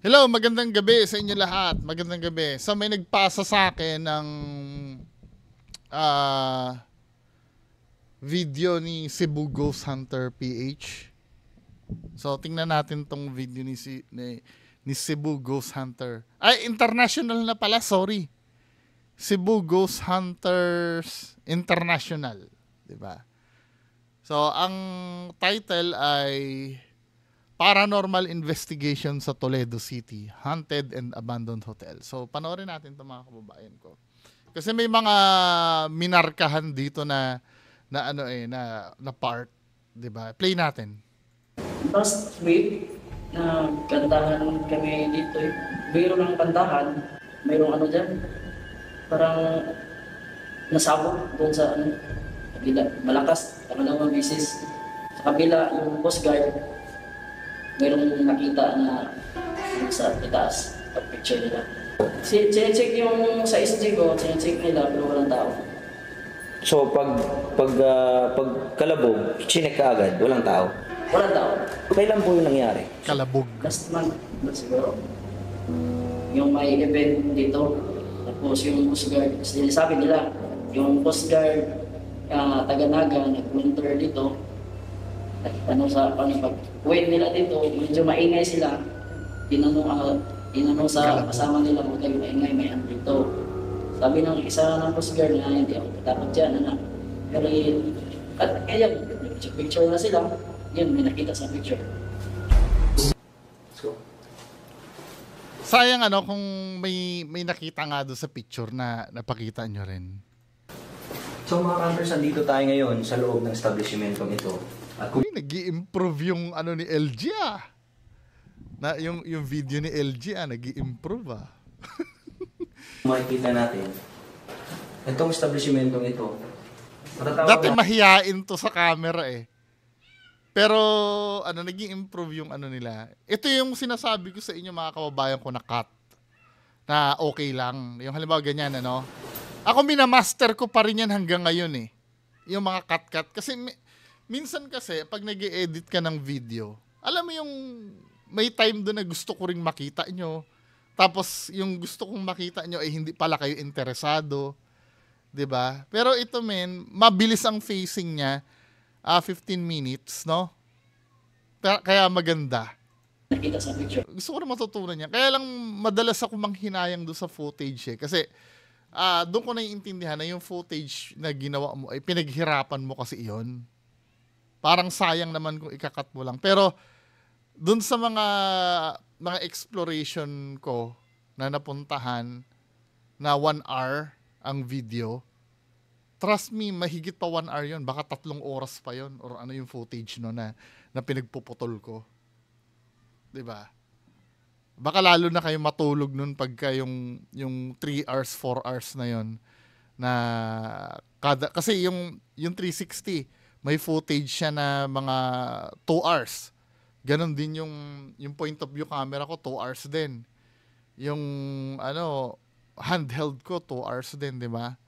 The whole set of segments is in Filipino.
Hello, magandang gabi sa inyo lahat. Magandang gabi. So may nagpasa sa akin ng ah, video ni Cebu Ghost Hunter PH. So tingnan natin tong video ni Cebu Ghost Hunter. Ay, international na pala, sorry. Cebu Ghost Hunters International, 'di ba? So ang title ay Paranormal Investigation sa Toledo City, Haunted and Abandoned Hotel. So, panoorin natin ito mga kababayan ko. Kasi may mga minarkahan dito na part, 'di ba? Play natin. Last week, kantahan kami dito eh. Mayroon ng kantahan, mayroong ano dyan, parang nasabog doon sa kabila, malakas, pangalawang bisis. Sa kabila, yung Coast Guard, mayroong nakita na sa itaas, picture nila. Check yung sa SG ko, check nila, pero walang tao. So pag kalabog, chinek ka agad, walang tao. Walang tao. Kailan po yung nangyari? Kalabog. Last month, siguro. Yung may event dito. Tapos yung Coast Guard, sabi nila, yung Coast Guard, taga-naga, nag-winter dito. Pag-wait nila dito, medyo maingay sila. Tinanong sa kasama nila, huwag kayo maingay, may ano dito. Sabi ng isa ng Coast Guard na hindi ako tatakot dyan, anak. Pero at kaya, picture na sila. Yun, may nakita sa picture. So, Sayang kung may nakita nga doon sa picture na napakita nyo rin. So mga campers, nandito tayo ngayon sa loob ng establishmentong ito. At kung Nag-i-improve yung ni LG Na yung video ni LG nag-i-improve makikita natin, itong establishmentong ito, Dati mahiyain to sa camera eh. Pero naging improve yung nila. Ito yung sinasabi ko sa inyo mga kababayan ko na cut. Na okay lang. Yung halimbawa ganyan Ako minamaster ko pa rin yan hanggang ngayon eh. Yung mga cut-cut. Kasi minsan kasi pag nag-i-edit ka ng video, alam mo yung may time doon na gusto ko ring makita nyo. Tapos yung gusto kong makita nyo ay hindi pala kayo interesado. 'Di ba? Pero ito mabilis ang facing niya. 15 minutes, no? Kaya maganda. nakita sa picture. Gusto ko na matutunan niya. Kaya lang madalas ako manghinayang doon sa footage eh. Kasi doon ko naiintindihan na yung footage na ginawa mo ay pinaghirapan mo kasi iyon. Parang sayang naman kung ikakat mo lang. Pero doon sa mga exploration ko na napuntahan na 1 hour ang video, trust me, mahigit pa 1 hour yun. Baka 3 oras pa yun. Or yung footage na pinagpuputol ko. 'Di ba? Baka lalo na kayo matulog nun pagka yung 3 hours, 4 hours na yun. Na kasi yung 360, may footage siya na mga 2 hours. Ganon din yung point of view camera ko, 2 hours din. Yung handheld ko, 2 hours din, di ba?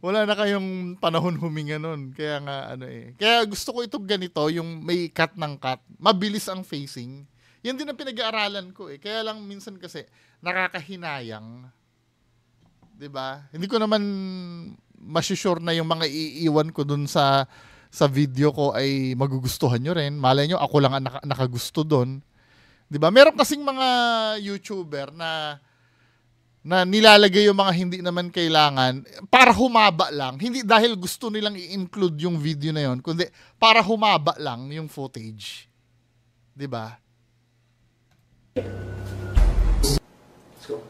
wala na kayong panahon huminga nun. Kaya nga Kaya gusto ko itong ganito, yung may cut ng cut. Mabilis ang facing. Yan din ang pinag-aaralan ko eh. Kaya lang minsan kasi nakakahinayang. 'Di ba? Hindi ko naman masusure na yung mga iiwan ko dun sa video ko ay magugustuhan nyo rin. Malay nyo, ako lang ang nakagusto dun. 'Di ba? Meron kasing mga YouTuber na nilalagay yung mga hindi naman kailangan para humaba lang. Hindi dahil gusto nilang i-include yung video na yon, kundi para humaba lang yung footage. 'Di ba? So,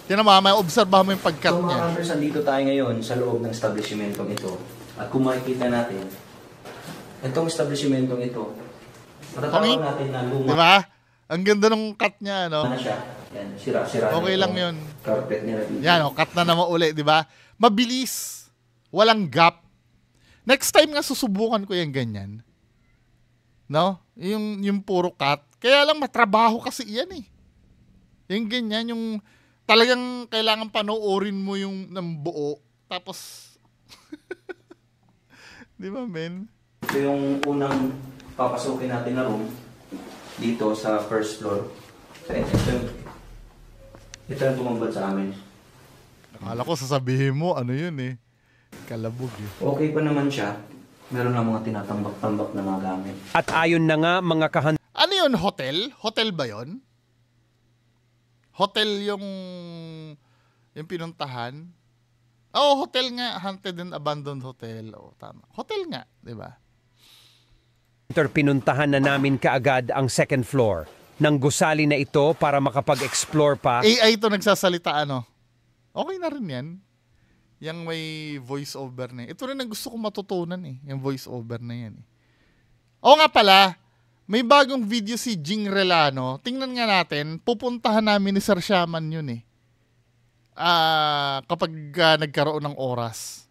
Tinan mo, may obserbahan mo yung pag-cut so mga niya. campers, nandito tayo ngayon sa loob ng establishmentong ito. At kung makikita natin, itong establishmentong ito, matatawag natin na 'Di luma ba? Ang ganda ng cut niya, no? na siya. Yan, sira-sira. Okay lang 'yun. Carpet nila dito. Yan, cut na naman uli, 'di ba? Mabilis. Walang gap. Next time nga susubukan ko yung ganyan. No? Yung puro cut. Kaya lang matrabaho kasi iyan eh. Yung ganyan, yung talagang kailangan panoorin mo yung ng buo. Tapos, di ba, men? Ito yung unang papasukin natin na room. dito sa first floor. So, ito yung tumambad sa amin. Akala ko sasabihin mo, ano yun eh. Kalabog eh. Okay pa naman siya. Meron lang mga tinatambak-tambak na mga gamit. At ayon na nga mga Ano yun, hotel? Hotel ba yun? Hotel yung pinuntahan? Oo, hotel nga. Haunted and abandoned hotel. Oo, tama. Hotel nga, di ba? pinuntahan na namin kaagad ang second floor ng gusali na ito para makapag-explore pa. AI ito nagsasalita, ano? Okay na rin yan. Yang may voice over na yan. Ito rin ang gusto kong matutunan eh. Yung voice over na yan eh. Oo nga pala, may bagong video si Jing Relano. Tingnan nga natin, pupuntahan namin ni Sir Shaman yun eh. Kapag nagkaroon ng oras.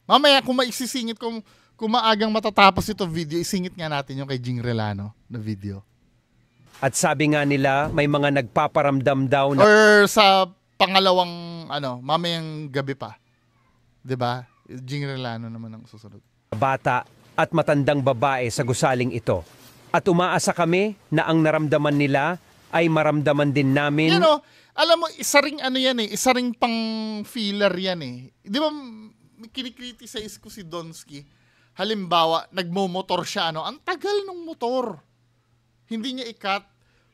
Mamaya kung maisisingit, kung maagang matatapos ito video, isingit nga natin yung kay Jing Relano na video. At sabi nga nila, may mga nagpaparamdam daw na Or sa pangalawang, mamayang gabi pa. 'Di ba? Jing Relano naman ang susunod. bata at matandang babae sa gusaling ito. At umaasa kami na ang naramdaman nila ay maramdaman din namin. Alam mo, isa ring yan eh, isa ring pang filler yan eh. Di ba, kinikriticize ko si Donsky. Halimbawa, nagmo-motor siya, ang tagal ng motor. Hindi niya ikat.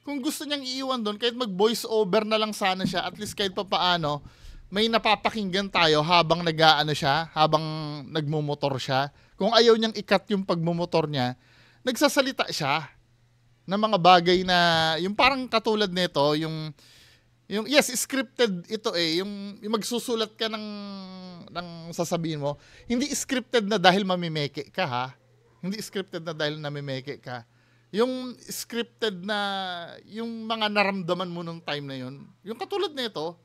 Kung gusto niyang iiwan doon, kahit mag-voice over na lang sana siya, at least kahit papaano, may napapakinggan tayo habang siya, habang nagmo-motor siya. Kung ayaw niyang ikat yung pagmumotor niya, nagsasalita siya ng mga bagay na, yung parang katulad nito, yung yes, scripted ito eh, yung magsusulat ka ng sasabihin mo, hindi scripted na dahil mamimeke ka ha, hindi scripted na dahil namimeke ka, yung scripted na, yung mga naramdaman mo nung time na yun, yung katulad nito,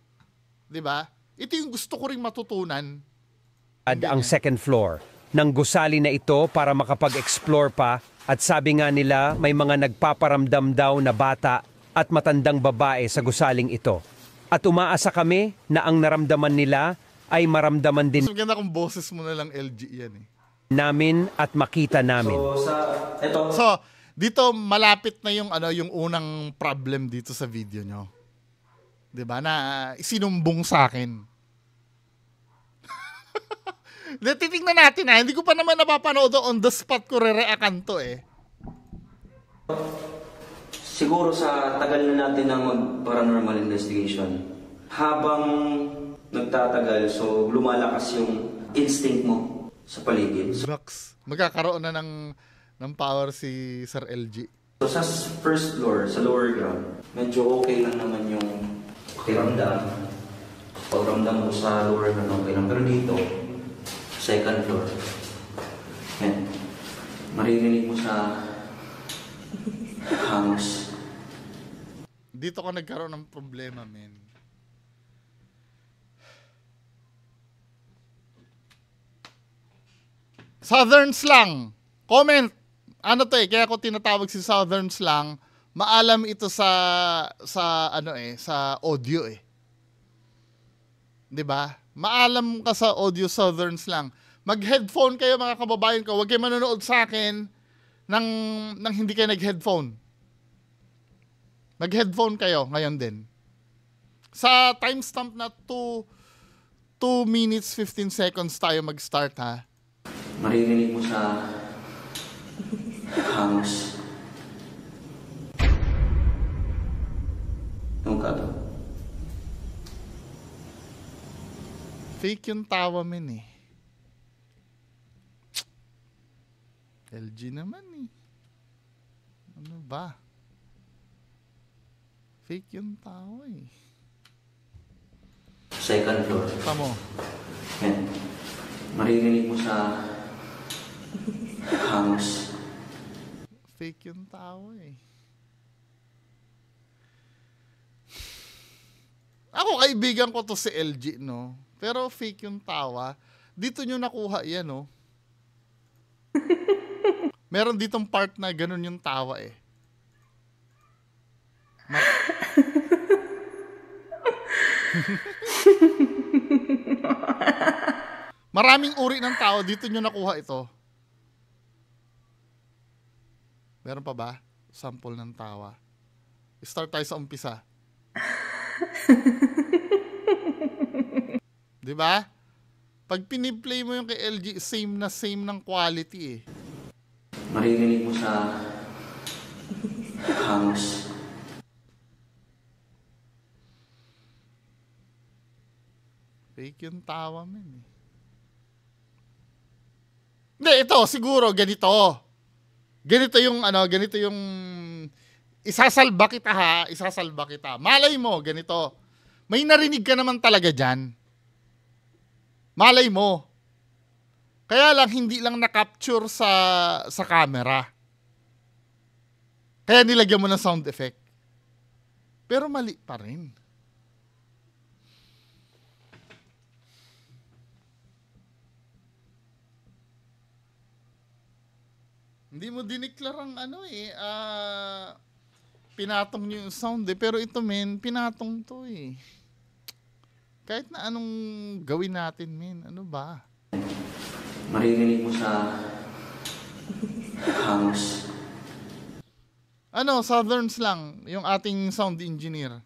di ba? Ito yung gusto ko ring matutunan. Ang second floor ng gusali na ito para makapag-explore pa. At sabi nga nila, may mga nagpaparamdam daw na bata at matandang babae sa gusaling ito. At umaasa kami na ang naramdaman nila ay maramdaman din Mas maganda kung boses mo na lang LG yan eh. namin at makita namin. So, dito malapit na yung yung unang problem dito sa video nyo. 'Di ba? Na isinumbong sa akin. Titingnan natin hindi ko pa naman napapanood on the spot ko re-reactan to eh. Siguro sa tagal na natin ng mag-paranormal investigation, habang nagtatagal, so lumalakas yung instinct mo sa paligid. Bucks. Magkakaroon na ng power si Sir LG. So sa first floor, sa lower ground, medyo okay lang naman yung pakiramdam. Pagramdam mo sa lower ground, okay lang. Pero dito, second floor, maririnig mo sa hangos. Dito ko nagkaroon ng problema, men. Southern Slang. Comment. Ano to eh, kaya ko tinatawag si Southern Slang. Maalam ito sa audio eh. 'Di ba? Maalam ka sa audio, Southern Slang. Mag-headphone kayo mga kababayan ko. Huwag kayo manonood sa akin nang hindi kayo nag-headphone. Mag-headphone kayo ngayon din. Sa timestamp na 2 minutes 15 seconds tayo mag-start ha. Maririnig mo sa hangos. Yung kato. Fake yung tawa, men eh. LG naman eh. Ano ba? Fake yung tawa eh. Second floor. Tamo. Maririnig mo sa hangos. Fake yung tawa eh. Ako, kaibigan ko to si LG, no? Pero fake yung tawa. Dito nyo nakuha yan, no? Meron ditong part na ganun yung tawa eh. Maraming uri ng tao, dito nyo nakuha ito. Meron pa ba? Sample ng tawa. Start tayo sa umpisa. Di ba? Pag piniplay mo yung kay LG, same ng quality eh. Maririnig mo sa hangos. Fake yung tawa man eh. Hindi, ito, siguro, ganito. Ganito yung isasalba kita ha, isasalba kita. Malay mo, ganito. May narinig ka naman talaga dyan. Malay mo. Kaya lang, hindi lang na-capture sa camera. Kaya nilagyan mo ng sound effect. Pero mali pa rin. Hindi mo diniklarang pinatong niyo yung sound eh. Pero ito men, pinatong to eh. Kahit na anong gawin natin men, ano ba? Maririnig mo sa hangos. Southerns lang, yung ating sound engineer.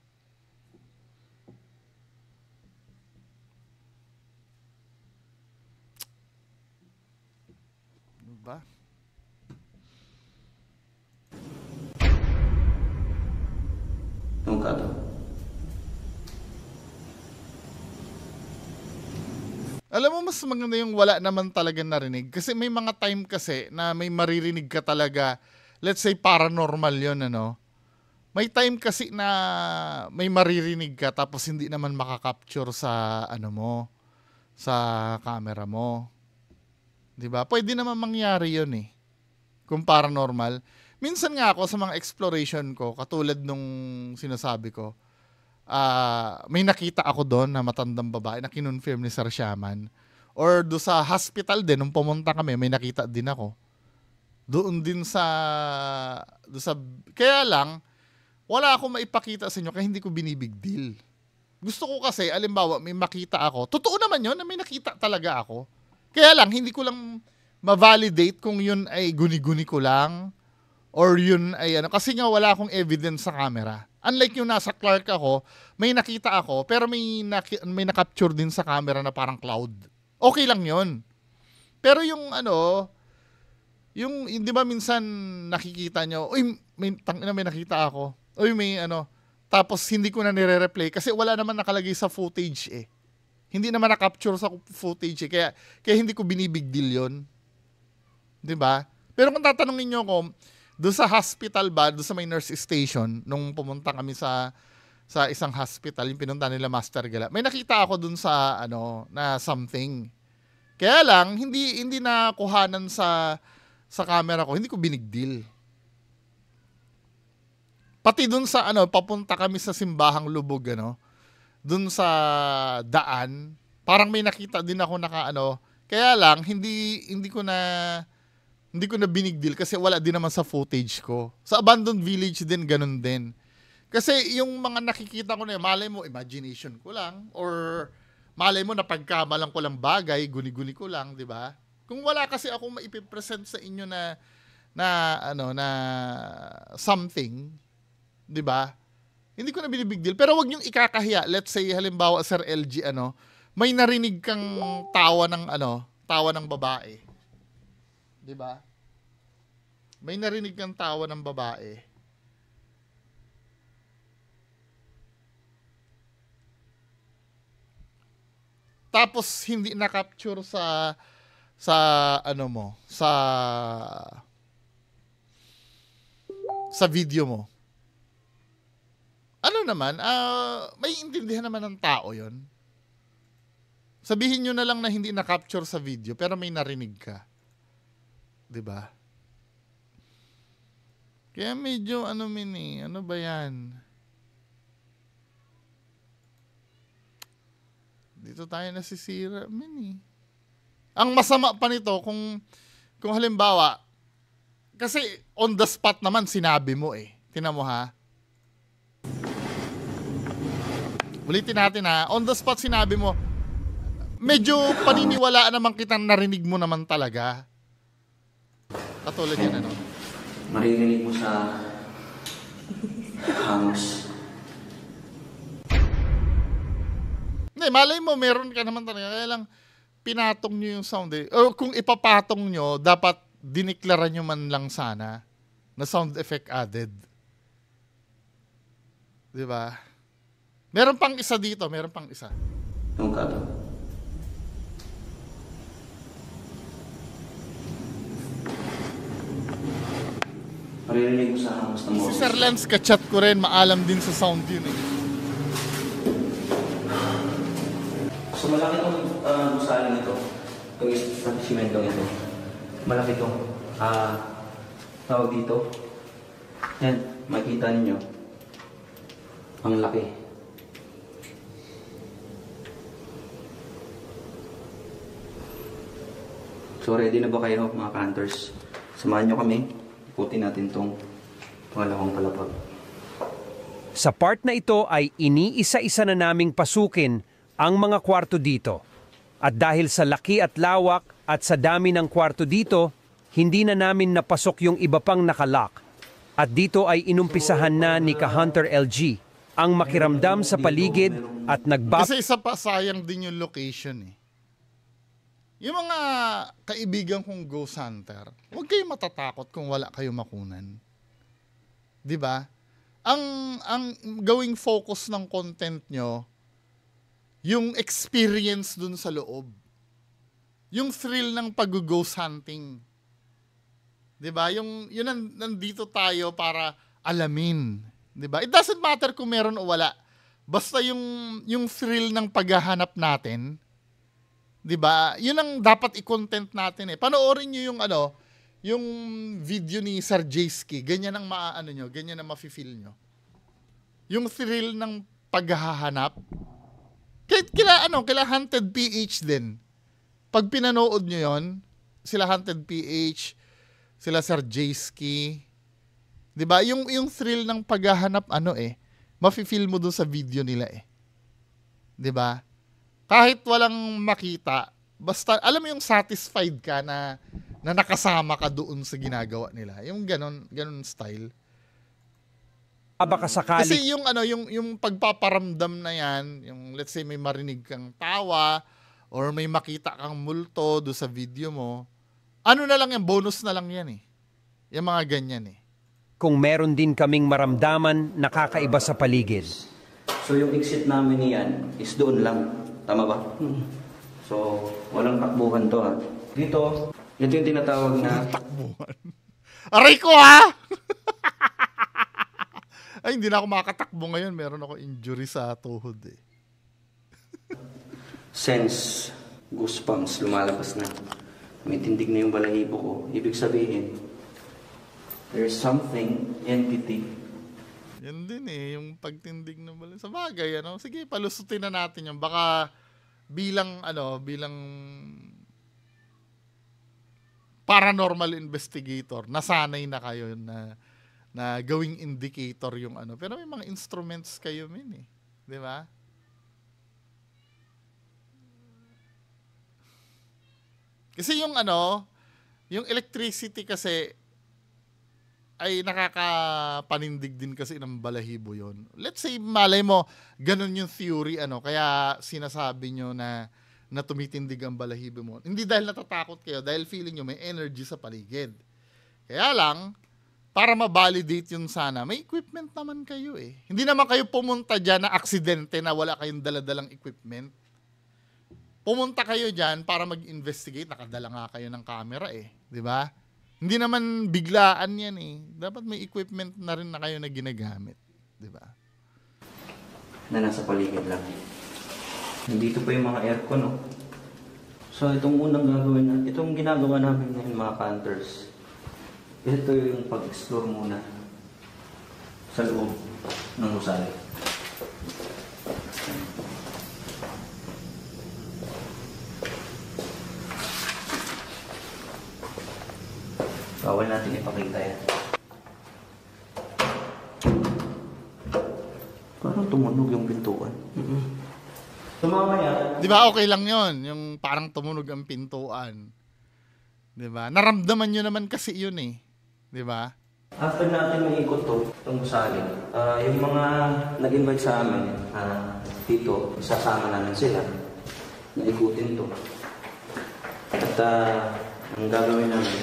Ano ba? Nung ka to? Alam mo, mas maganda yung wala naman talaga narinig. Kasi may mga time kasi na may maririnig ka talaga. Let's say paranormal yun, ano. May time kasi na may maririnig ka tapos hindi naman makakapture sa sa camera mo. 'Di ba? Pwede naman mangyari yun eh. Kung paranormal. Minsan nga ako sa mga exploration ko, katulad nung sinasabi ko, may nakita ako doon na matandang babae na kinonfirm ni Sir Shaman. Or do sa hospital din, nung pumunta kami, may nakita din ako. Doon din kaya lang, wala akong maipakita sa inyo kaya hindi ko binibig deal. Gusto ko kasi, alimbawa, may makita ako. Totoo naman yun na may nakita talaga ako. Kaya lang, hindi ko lang ma-validate kung yun ay guni-guni ko lang or yun ay kasi nga wala akong evidence sa camera. Unlike yung nasa Clark ako, may nakita ako, pero may na-capture din sa camera na parang cloud. Okay lang yun. Pero yung yung di ba minsan nakikita nyo, uy, may nakita ako. Uy, may tapos hindi ko na nire-replay kasi wala naman nakalagay sa footage eh. Hindi naman na-capture sa footage eh. Kaya hindi ko binibig deal yun. Di ba? Pero kung tatanungin nyo ako, doon sa hospital ba, doon sa may nurse station, nung pumunta kami sa isang hospital, yung pinunta nila Master Gala, may nakita ako doon sa, na something. Kaya lang, hindi na kuhanan sa camera ko, hindi ko binigdil. Pati doon sa, papunta kami sa Simbahang Lubog, doon sa daan, parang may nakita din ako kaya lang, hindi ko na binigdil kasi wala din naman sa footage ko. Sa Abandoned Village din, ganun din. Kasi yung mga nakikita ko na malay mo, imagination ko lang, or malay mo, napagkamalang ko lang bagay, guni-guni ko lang, di ba? Kung wala kasi akong maipipresent sa inyo na something, di ba? Hindi ko na binibig deal. Pero wag yung ikakahiya. Let's say, halimbawa, Sir LG, may narinig kang tawa ng babae. Di ba? May narinig kang tawa ng babae. Tapos hindi na-capture sa video mo. May intindihan naman ng tao yon. Sabihin nyo na lang na hindi na-capture sa video pero may narinig ka. 'Di ba? Kaya medyo ano ba yan? Dito tayo nasisira, Ang masama pa nito kung halimbawa, kasi on the spot naman sinabi mo eh. Tingnan mo ha. Ulitin natin ha. On the spot sinabi mo, medyo paniniwalaan naman kitang narinig mo naman talaga. Katulad yan Maririnig mo sa Hangos. Hindi, malay mo, meron ka naman talaga. Kaya lang, pinatong nyo yung sound eh. O kung ipapatong nyo, dapat diniklara nyo man lang sana na sound effect added. Di ba? Meron pang isa dito, meron pang isa. Yung kato. Maririnig ko sa hangos ng Si boses. Sir Lance, kachat ko rin, maalam din sa sound yun eh. So malaki itong gusaling ito. Itong establishmentong ito. Malaki itong tawag dito. Yan, makikita ninyo. Ang laki. So ready na ba kayo mga hunters? Samahan nyo kami. Ikutin natin itong pangalawang palapag. Sa part na ito ay iniisa-isa na naming pasukin ang mga kwarto dito. At dahil sa laki at lawak at sa dami ng kwarto dito, hindi na namin napasok yung iba pang nakalock. At dito ay inumpisahan na ni Ka-Hunter LG ang makiramdam sa paligid at Kasi isa pa, sayang din yung location eh. Yung mga kaibigan kong ghost hunter, huwag kayong matatakot kung wala kayong makunan. 'Di ba? Ang gawing focus ng content nyo, yung experience dun sa loob. Yung thrill ng pag-ghost hunting. 'Di ba? Yun nandito tayo para alamin, 'di ba? It doesn't matter kung meron o wala. Basta yung thrill ng paghahanap natin, 'di ba? Yun ang dapat i-content natin eh. Panoorin niyo yung video ni Sir Jayski, ganyan ang maaano nyo, ganyan ang mafe-feel nyo. Yung thrill ng paghahanap. Kila Hunted PH din. Pag pinanood nyo yon, sila Hunted PH, sila Sir Jayski, 'di ba? Yung thrill ng paghahanap mafe-feel mo doon sa video nila eh. 'Di ba? Kahit walang makita, basta alam mo yung satisfied ka na nakasama ka doon sa ginagawa nila. Yung ganon style. baka sakali Kasi yung pagpaparamdam na yan, yung let's say may marinig kang tawa or may makita kang multo do sa video mo, ano na lang yan, bonus na lang yan eh. Yung mga ganyan eh. kung meron din kaming maramdaman nakakaiba sa paligid. So yung exit namin niyan is doon lang. Tama ba? So walang takbuhan to ha. Dito, ito yung tinatawag na Takbuhan. Aray ko ha! Ay, hindi na ako makakatakbo ngayon. Meron ako injury sa tuhod eh. sense, goosebumps, lumalabas na. May tindig na yung balahibo ko. Ibig sabihin, there's something, entity. Yan din eh, yung pagtindig ng bala. Sa bagay, sige, palusutin na natin yan. Baka bilang paranormal investigator, nasanay na kayo na gawing indicator yung Pero may mga instruments kayo eh. Di ba? Kasi yung electricity kasi ay nakakapanindig din kasi ng balahibo yon. Let's say, malay mo, ganun yung theory, kaya sinasabi nyo na tumitindig ang balahibo mo. Hindi dahil natatakot kayo, dahil feeling nyo may energy sa paligid. Kaya lang, para ma-validate yun sana, may equipment naman kayo eh. Hindi naman kayo pumunta dyan na aksidente na wala kayong daladalang equipment. Pumunta kayo dyan para mag-investigate, nakadala nga kayo ng camera eh. Di ba? Hindi naman biglaan yan eh. Dapat may equipment na rin na kayo na ginagamit. Di ba? Na nasa paligid lang. Nandito pa yung mga aircon, no? So, itong unang gagawin na, itong ginagawa namin ngayon mga hunters, ito yung pag-explore muna sa loob ng gusali. Bawal natin ipakita yan. Parang tumunog yung pintuan. So mamaya, Di ba okay lang yon, yung parang tumunog ang pintuan. Di ba? Naramdaman nyo naman kasi yun eh. Di ba? After natin maikot to, itong gusali, yung mga nag-invite sa amin, dito, isasama namin sila. Naikutin to. At ang gagawin namin.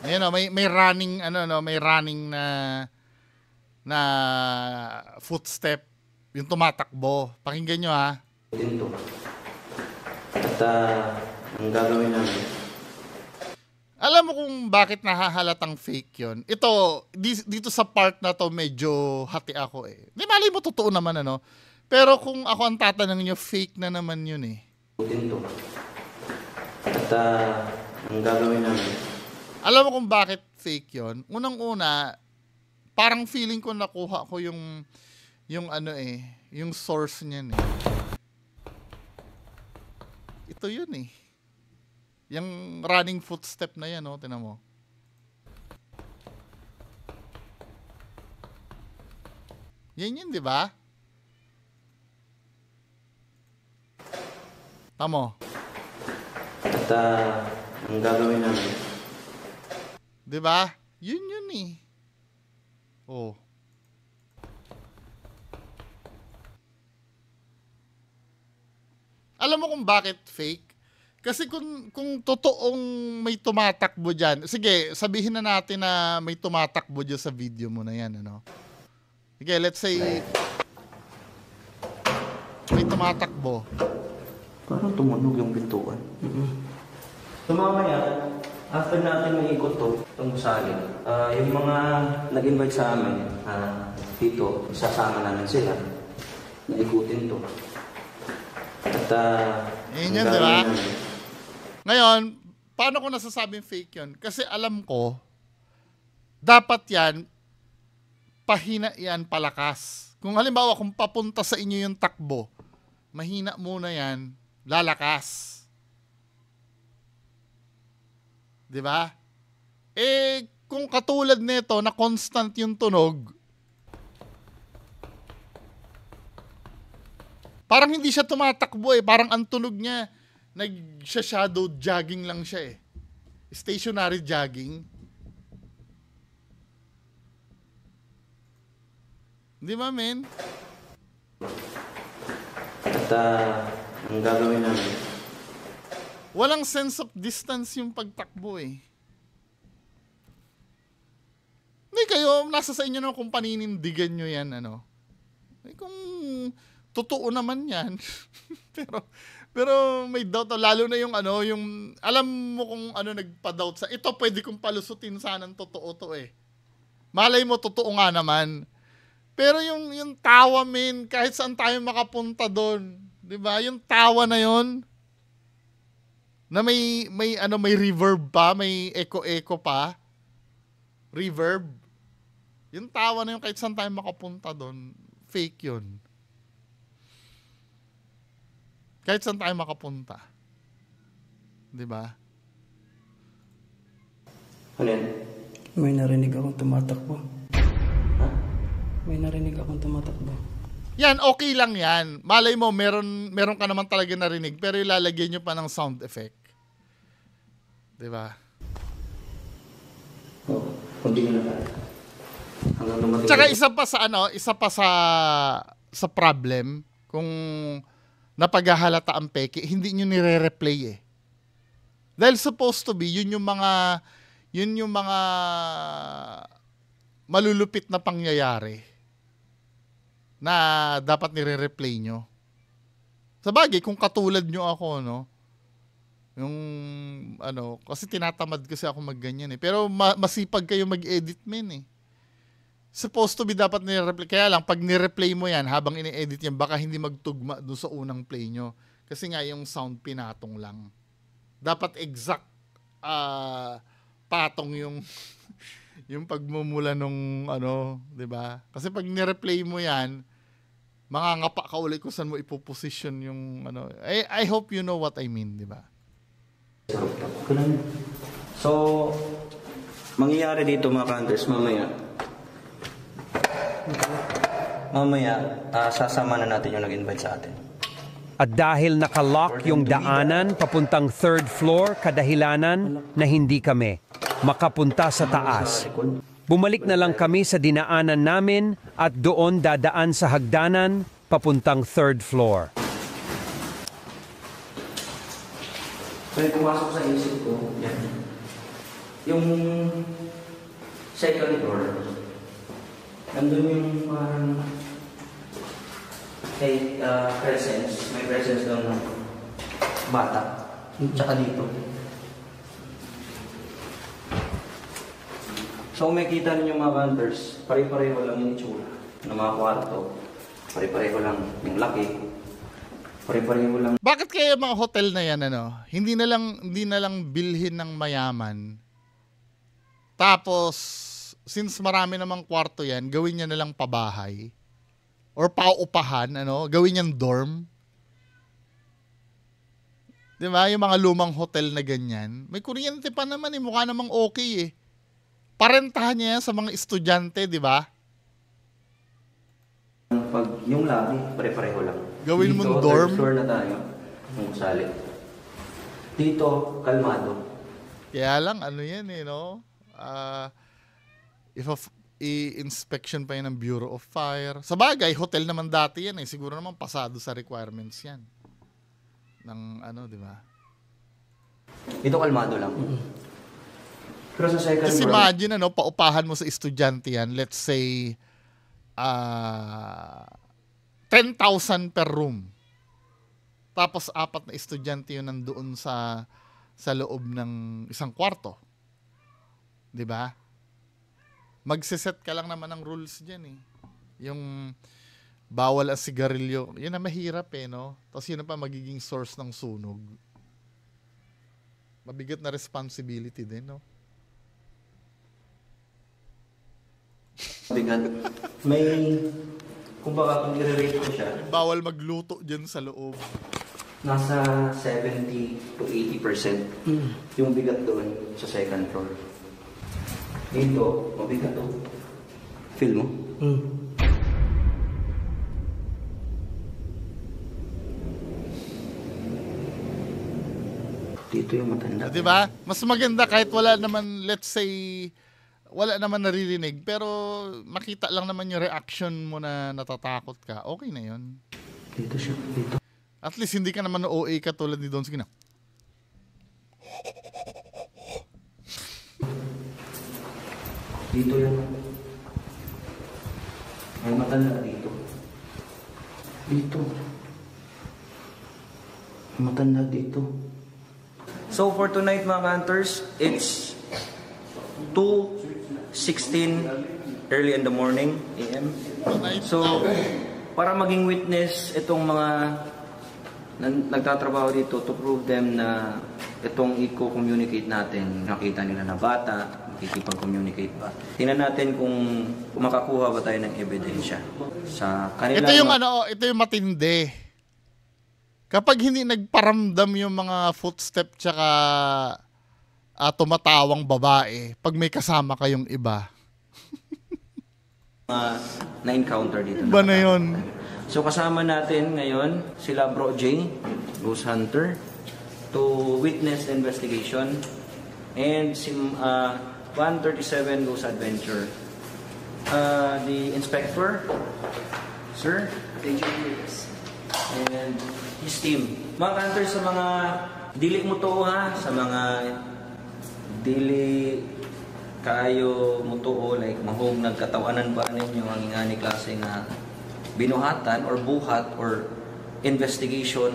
Ayun oh, may running may running na footstep, yung tumatakbo. Pakinggan nyo ha. Ikutin to. At ang gagawin namin. Alam mo kung bakit nahahalatang fake yon? Ito, dito sa part na to medyo hati ako eh. Di malay mo totoo naman ano. Pero kung ako ang tatanong nyo, fake na naman yun eh. Ikutin to. At ang gagawin namin. Alam mo kung bakit fake yon? Unang-una, parang feeling ko nakuha ko yung yung source niyan eh. Ito yun eh. Yung running footstep na yan, oh, tinan mo. Yan yun, di ba? Tamo. At ang gagawin namin. Di ba? Yun yun eh. Oh. Alam mo kung bakit fake? Kasi kung totoong may tumatakbo dyan, sige, sabihin na natin na may tumatakbo dyan sa video mo na yan, ano? Sige, let's say, may tumatakbo. Parang tumunog yung pintuan. So mamaya, after natin maikot to, itong gusali, yung mga nag-invite sa amin, dito, isasama namin sila. Naikutin to. At yun yun, di ba? Ngayon, paano ko nasasabing fake yun? Kasi alam ko, dapat yan, pahina yan, palakas. Kung halimbawa, kung papunta sa inyo yung takbo, mahina muna yan, lalakas. Di ba? Eh, kung katulad nito na constant yung tunog, parang hindi siya tumatakbo eh. Parang ang tunog niya, nag-shadow jogging lang siya eh. Stationary jogging. Di ba, men? At ang gagawin namin. Walang sense of distance yung pagtakbo eh. Hindi kayo, nasa sa inyo na kung paninindigan nyo yan, ano. Eh, kung totoo naman yan. pero may doubt, lalo na yung alam mo kung nagpa-doubt sa, ito pwede kong palusutin sanang totoo to eh. Malay mo, totoo nga naman. Pero yung tawa, men, kahit saan tayo makapunta doon, di ba? Yung tawa na yon na may reverb pa, may echo pa, reverb. Yung tawa na yun, kahit saan tayo makapunta doon, fake yun. Kahit saan tayo makapunta. Di ba? Ano yan? May narinig akong tumatakbo. Ha? May narinig akong tumatakbo. Yan, okay lang yan. Malay mo, meron ka naman talaga narinig, pero ilalagyan nyo pa ng sound effect. Di ba? Oo. Continue na tayo. Hanggang dumating. Tsaka isa pa sa problem, kung napaghahalata ang peke, hindi nyo nire-replay eh. Dahil supposed to be, yun yung mga malulupit na pangyayari na dapat nire-replay nyo. Sabagay, kung katulad nyo ako, no? Yung, kasi tinatamad kasi ako magganyan eh. Pero masipag kayo mag-edit, men eh. Supposed to be dapat nire-replay. Kaya lang, pag nire-replay mo yan, habang ini-edit yan, baka hindi magtugma doon sa unang play nyo. Kasi nga, yung sound pinatong lang. Dapat exact patong yung yung pagmumula nung di ba? Kasi pag ni-replay mo yan, mangangapa ka ulit kung saan mo ipoposition yung I hope you know what I mean, di ba? So, mangyayari dito mga counters mamaya, sasama na natin yung nag-invite sa atin. At dahil nakalock yung daanan papuntang third floor, kadahilanan na hindi kami makapunta sa taas. Bumalik na lang kami sa dinaanan namin at doon dadaan sa hagdanan papuntang 3rd floor. So yung pumasok sa isip ko, yan. Yung second floor, nandun yung parang presence, may presence doon ng bata. Tsaka dito. So kung makikita ninyo mga hunters, pare-pareho lang yung itsura ng mga kwarto. Pare-pareho lang yung laki. Pare-pareho lang. Bakit kaya mga hotel na yan, hindi na lang bilhin ng mayaman. Tapos, since marami namang kwarto yan, gawin niya na lang pabahay. Or paupahan, gawin niyang dorm. Di ba? Yung mga lumang hotel na ganyan. May kuryente pa naman mukha namang okay Parentahan niya yan sa mga estudyante, di ba? Pag yung lobby, pare-pareho lang. Gawin dito, mong dorm. Third floor na tayo. Yung gusali. Dito, kalmado. Kaya lang, yan i-inspection pa yan ng Bureau of Fire. Sa bagay, hotel naman dati yan Siguro naman pasado sa requirements yan. Ng di ba? Dito kalmado lang. Pero sa second Just floor, imagine, paupahan mo sa estudyante yan. Let's say, 10,000 per room. Tapos 4 na estudyante yun nandoon sa loob ng isang kwarto. 'Di ba? Magsiset ka lang naman ng rules diyan Yung bawal ang sigarilyo, yun na mahirap Tapos yun na pa magiging source ng sunog. Mabigat na responsibility din, bigat. May, kumbaga kung i-rate ko siya, Bawal magluto diyan sa loob. nasa 70 to 80% yung bigat doon sa second floor. Dito, mabigat to. Feel mo? Dito yung matanda. Di ba? Mas maganda kahit wala naman, let's say, wala naman naririnig, pero makita lang naman yung reaction mo na natatakot ka. Okay na yun. Dito siya, dito. At least hindi ka naman OA ka tulad ni Don Signa. Dito yung may matanda dito. Dito. May matanda dito. So for tonight mga hunters, it's 2:16 early in the morning AM. So para maging witness itong mga nagtatrabaho dito to prove them na itong i-communicate natin, nakita nila na bata, makikipag-communicate ba. Tingnan natin kung makakuha ba tayo ng ebidensya sa kanila. Ito yung matindi. Kapag hindi nagparamdam yung mga footstep tsaka tumatawang babae, pag may kasama kayong iba. Na-encounter dito. Iba na yun. So kasama natin ngayon sila Bro J, Ghost Hunter, to witness the investigation, and si 137 Ghost Adventure. The inspector, Sir, and his team. Mga hunters, sa mga dili mo to sa mga dili kayo mo to like mahog nagkatawanan ba ninyo ang ingani klase nga binuhatan or buhat or investigation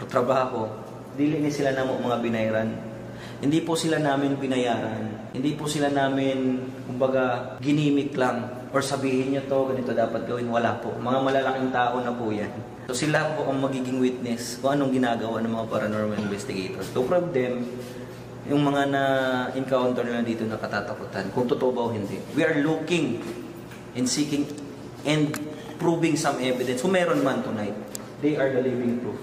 o trabaho, dili ni sila namo mga binayran. Hindi po sila namin binayaran. Hindi po sila namin, kumbaga, ginimik lang or sabihin nyo to, ganito dapat gawin. Wala po. Mga malalaking tao na po yan. So sila po ang magiging witness kung anong ginagawa ng mga paranormal investigators. To prove them, yung mga na-encounter nila dito na katatakutan, kung totoo ba o hindi. We are looking and seeking and proving some evidence. Kung meron man tonight, they are the living proof.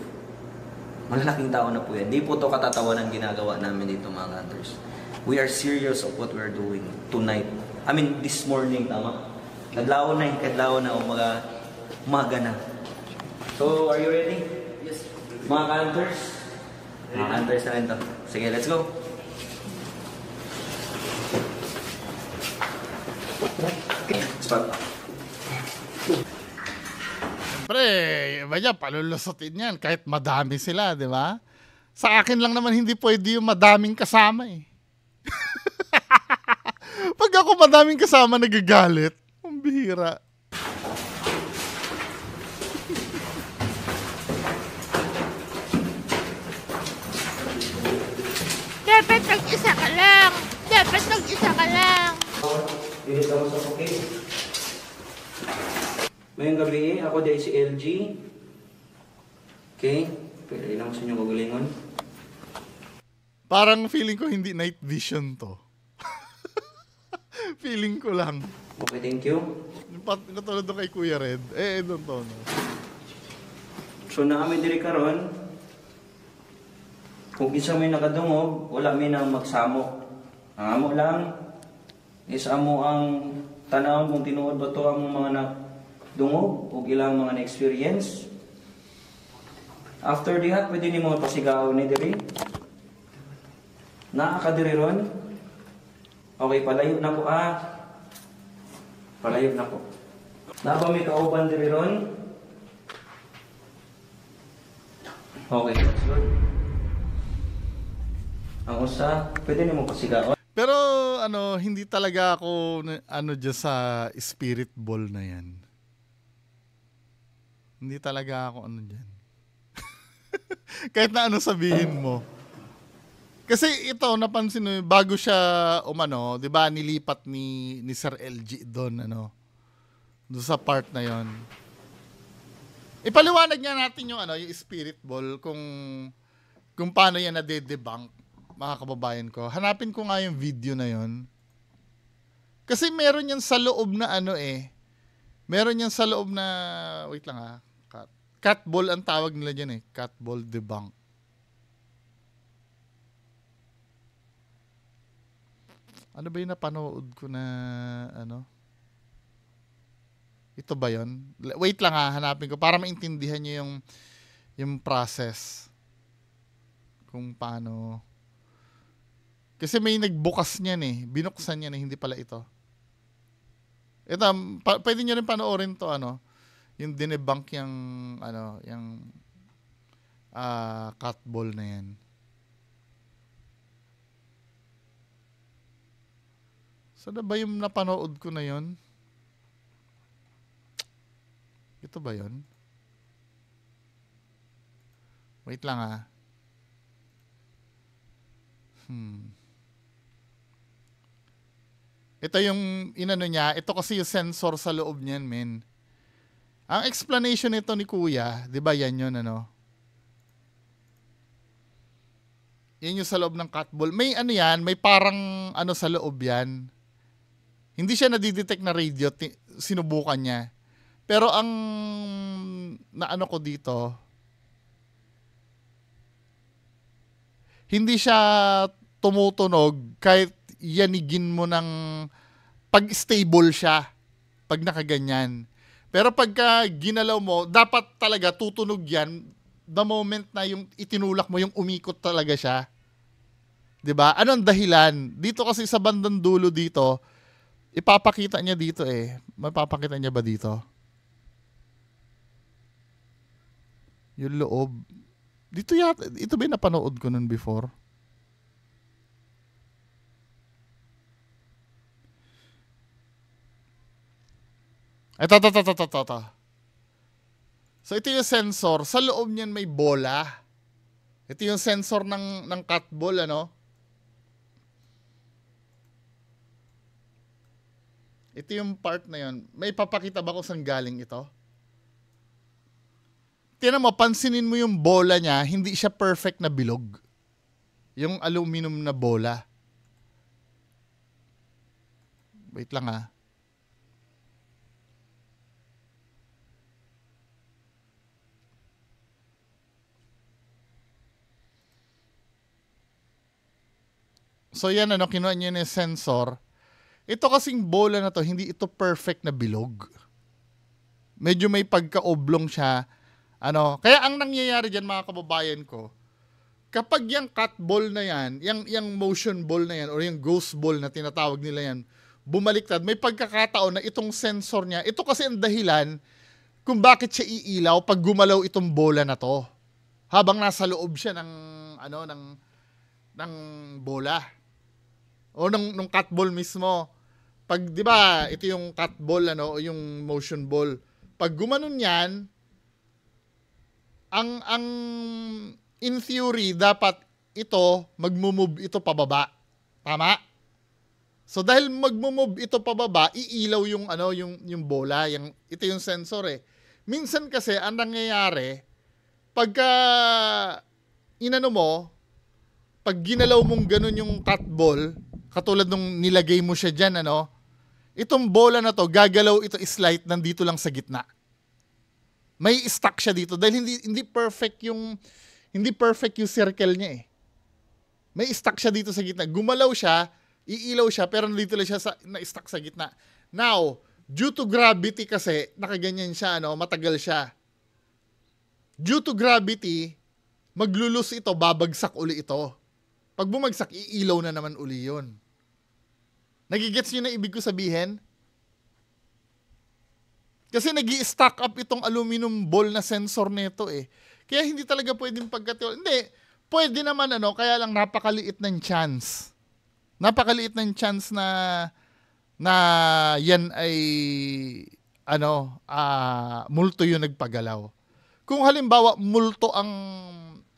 Malalaking tao na po yan. Hindi po ito katatawanan ginagawa namin dito mga hunters. We are serious of what we are doing tonight. I mean, this morning, tama? Kadlaw na, umaga na. So, are you ready? Yes. Mga hunters? Mga hunters na rin to. Sige, let's go. spot. Siyempre, iba niya, palulusutin yan kahit madami sila, di ba? Sa akin lang naman hindi pwede yung madaming kasama eh. Pag ako madaming kasama nagagalit, ang bihira. Dapat mag-isa ka lang. Dapat mag-isa ka lang. Pilit ako sa okay. Ngayong gabi, ako dahil si LG. Okay? Pwede lang sa inyo magalingon. Parang feeling ko hindi night vision to. Feeling ko lang. Okay, thank you. Katulad doon kay Kuya Red. Doon to. No? So na kami diri karon. Kung isa may nakadungog, wala may nang magsamo. Ang amo lang is amo ang tanawon kung tinuod ba to ang mga nakadungog o ilang mga na-experience. After diha, pwede ni mo pasigaw ni diri. Nakakadiri ron. Okay, palayo na ko Palayo na ko. Na ba may kauban diri ron? Okay, that's good. Ang usa, pwede ni mo pasigaw. Pero hindi talaga ako dyan sa spirit ball na yan. Hindi talaga ako dyan. Kahit na sabihin mo. Kasi ito, napansin mo, bago siya di ba, nilipat ni Sir LG doon, doon sa part na yon. Ipaliwanag niya natin yung yung spirit ball kung paano yan na-debunk, mga kababayan ko. Hanapin ko nga yung video na yon. Kasi meron yan sa loob na meron yan sa loob na, wait lang cat ball ang tawag nila dyan cat ball debunk. Ano ba yung napanood ko na Ito ba yon? Wait lang hanapin ko para maintindihan nyo yung process. Kung paano. Kasi may nagbukas niyan binuksan niya hindi pala ito. Ito, pwede nyo rin panoorin to yung dinebunk yung cat ball na yan. Saan na ba yung napanood ko na yon? Ito ba yon? Wait lang Ito yung niya. Ito kasi yung sensor sa loob niyan, men. Ang explanation nito ni Kuya, di ba yan yun, Yan yung sa loob ng cat ball. May yan, may parang sa loob yan. Hindi siya nadidetect na radio, sinubukan niya. Pero ang ko dito, hindi siya tumutunog kahit yanigin mo ng pag-stable siya pag nakaganyan. Pero pagka ginalaw mo, dapat talaga tutunog yan the moment na yung itinulak mo, yung umikot talaga siya. 'Di ba? Anong dahilan? Dito kasi sa bandang dulo dito, ipapakita niya dito Mapapakita niya ba dito? Yung loob. Dito yata, ito ba yung napanood ko nun before? Ito. So ito yung sensor. Sa loob niyan may bola. Ito yung sensor ng cat ball, Ito yung part na yun. May papakita ba kung saan galing ito? Tingnan mo, pansinin mo yung bola niya, hindi siya perfect na bilog. Yung aluminum na bola. Wait lang So yan kinuha niya yung sensor. Ito kasing bola na to, hindi ito perfect na bilog. Medyo may pagka-oblong siya. Kaya ang nangyayari diyan, mga kababayan ko, kapag yung cat ball na yan, yung motion ball na yan, or yung ghost ball na tinatawag nila yan, bumaliktad, may pagkakataon na itong sensor niya, ito kasi ang dahilan kung bakit siya iilaw pag gumalaw itong bola na to. Habang nasa loob siya ng bola. O ng cut ball mismo. Pag 'di ba, ito yung cut ball o yung motion ball. Pag gumanon 'yan, ang in theory dapat ito magmo-move ito pababa. Tama? So dahil magmo-move ito pababa, iilaw yung bola, ito yung sensor eh. Minsan kasi ang nangyayari pagka pag ginalaw mong ganun yung cut ball, katulad nung nilagay mo siya diyan itong bola na to gagalaw ito slight nandito lang sa gitna. May stuck siya dito dahil hindi perfect yung circle niya eh. May stuck siya dito sa gitna. Gumalaw siya, iilaw siya, pero nandito lang siya na-stuck sa gitna. Now, due to gravity kasi, nakaganyan siya, matagal siya. Due to gravity, maglulus ito, babagsak uli ito. Pag bumagsak, iilaw na naman uli yun. Nagigets nyo na ibig ko sabihin? Kasi nag-i-stack up itong aluminum ball na sensor nito eh. Kaya hindi talaga pwedeng pagkatiwala. Hindi, pwede naman kaya lang napakaliit ng chance. Napakaliit ng chance na yan ay multo yung nagpagalaw. Kung halimbawa multo ang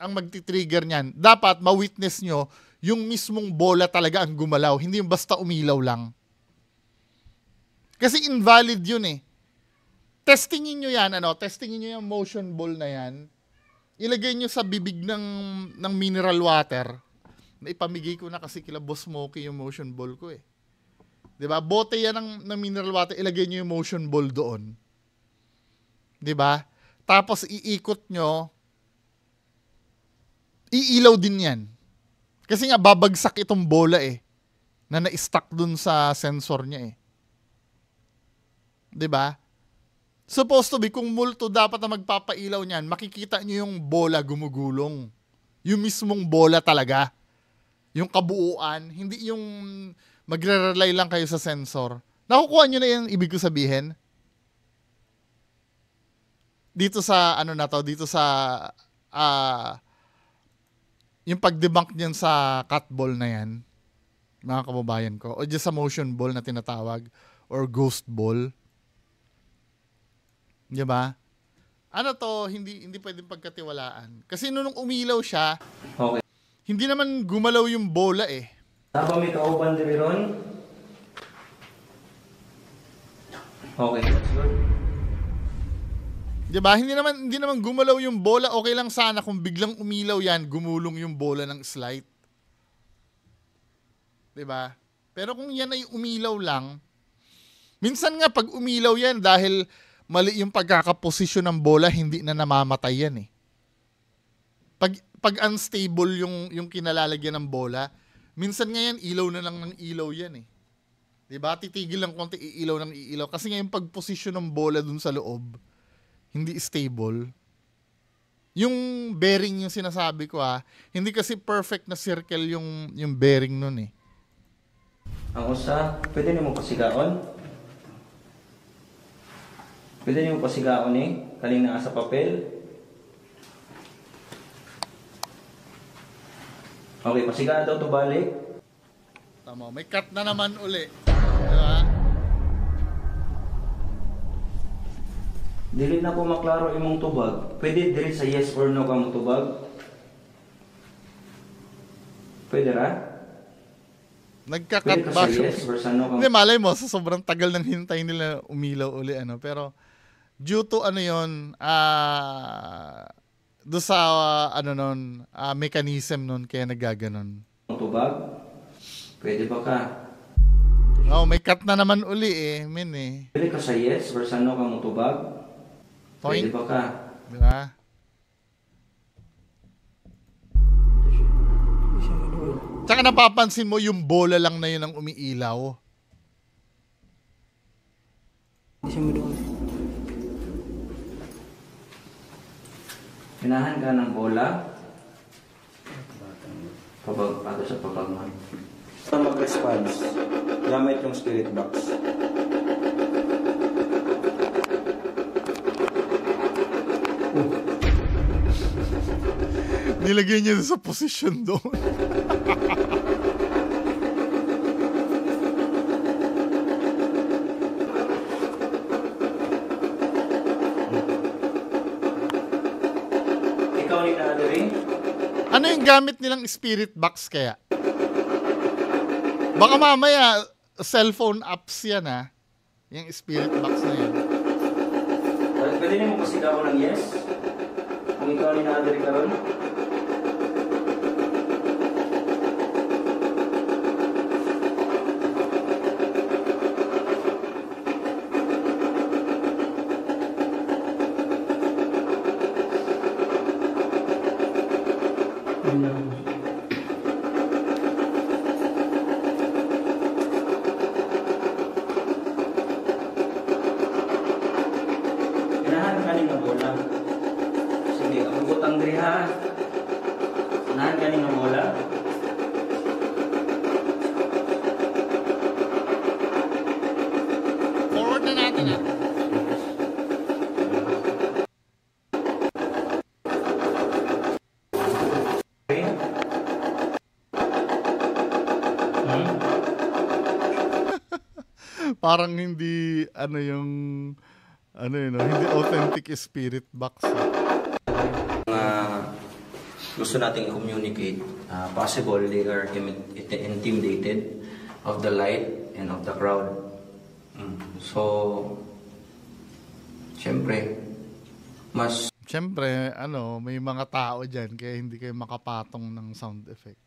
magti-trigger niyan, dapat ma-witness nyo yung mismong bola talaga ang gumalaw, hindi yung basta umilaw lang. Kasi invalid yun eh. Testingin nyo yan, testingin nyo yung motion ball na yan. Ilagay nyo sa bibig ng mineral water. Naipamigay ko na kasi kila Boss Smokey yung motion ball ko eh. 'Di ba? Bote yan ng mineral water, ilagay niyo yung motion ball doon. 'Di ba? Tapos iikot nyo, iilaw din yan. Kasi nga babagsak itong bola eh na na-stuck dun sa sensor niya eh. 'Di ba? Supposed to be, kung multo dapat na magpapailaw niyan, makikita nyo yung bola gumugulong. Yung mismong bola talaga. Yung kabuuan, hindi yung magre-rely lang kayo sa sensor. Nakukuha nyo na yung ibig ko sabihin? Dito sa, dito sa, yung pag-debunk niyan sa cut ball na yan, mga kababayan ko, o just sa motion ball na tinatawag, or ghost ball. Di ba? Hindi pwedeng pagkatiwalaan. Kasi nung umilaw siya, Okay. hindi naman gumalaw yung bola eh. Tama may kauban din ron? Okay, that's good. Di ba? Hindi naman gumalaw yung bola. Okay lang sana kung biglang umilaw yan, gumulong yung bola ng slide. Di ba? Pero kung yan ay umilaw lang, minsan nga pag umilaw yan dahil mali yung pagkakaposisyon ng bola, hindi na namamatay yan eh. Pag unstable yung kinalalagyan ng bola, minsan nga yan, ilaw na lang ng ilaw yan eh. Diba? Titigil lang konti, iilaw ng iilaw. Kasi nga yung pagposisyon ng bola dun sa loob, hindi stable. Yung bearing yung sinasabi ko hindi kasi perfect na circle yung bearing nun eh. Ang usa, pwede niyo mo pasigaon? Pwede niyo mo pasigaon kaling naa sa papel? Okay, pasigaan daw to balik. Tama, may cut na naman uli. Diba? Dili na po maklaro imong tubag. Pwede diri sa yes or no ka mo tubag? Pwede ra? Nagka-cut Pwede ka ba? sa yes or sa no ka mo? Hindi, malay mo, sa sobrang tagal ng hintay nila umilaw uli. Pero, due to do sa mechanism nun kaya nagaganon. Tubag? Pwede ba ka? May cut na naman uli eh. Pwede ka sa yes or sa no ka mo tubag? Point. Pwede ba ka? Diba? Tsaka napapansin mo yung bola lang na yun ang umiilaw. Hinahan ka ng bola? Ato sa pabagman. na mag-response gamit yung spirit box. Nilagay niya sa posisyon doon. Ikaw ni Nadari? Ano yung gamit nilang spirit box kaya? Baka mamaya, cellphone apps yan yung spirit box na yan. Pwede niyo mo pasigaw ng yes? Kung ikaw ni Nadari ka ron? Unahan ka ning bola. Sige, ang butang diri ha. Unahan ka ning bola. Forward na natin Okay. Parang hindi, hindi authentic spirit box. Gusto nating communicate. Possible they are intimidated of the light and of the crowd. So, syempre, Siyempre, may mga tao dyan, kaya hindi kayo makapatong ng sound effect.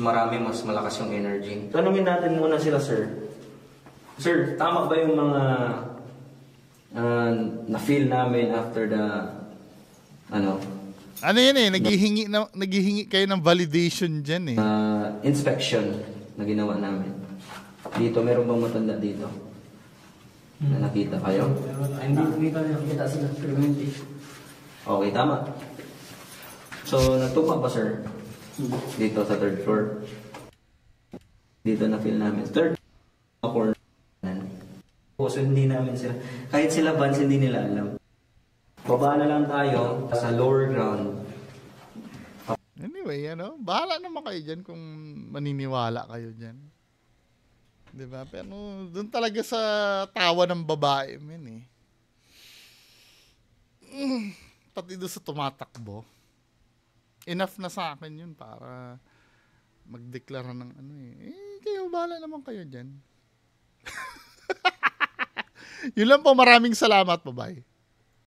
mas malakas yung energy. Tanungin natin muna sila, sir. Sir, tama ba yung mga na-feel namin after the naghihingi kayo ng validation dyan inspection na ginawa namin. Dito, meron bang matanda dito? Na nakita kayo? Hindi ko nakita sila. Pero hindi. Okay, tama. So, nagtupa ba, sir? Dito sa third floor. Dito na-feel namin. Third floor. So, hindi namin sila. Kahit sila Vance, hindi nila alam. Baba na lang tayo sa lower ground. Anyway, bahala naman kayo dyan kung maniniwala kayo dyan. Diba? Pero doon talaga sa tawa ng babae, pati doon sa tumatakbo. Enough na sa akin yun para magdeklara ng kayo, bahala naman kayo dyan. Yun lang po, maraming salamat, bye-bye.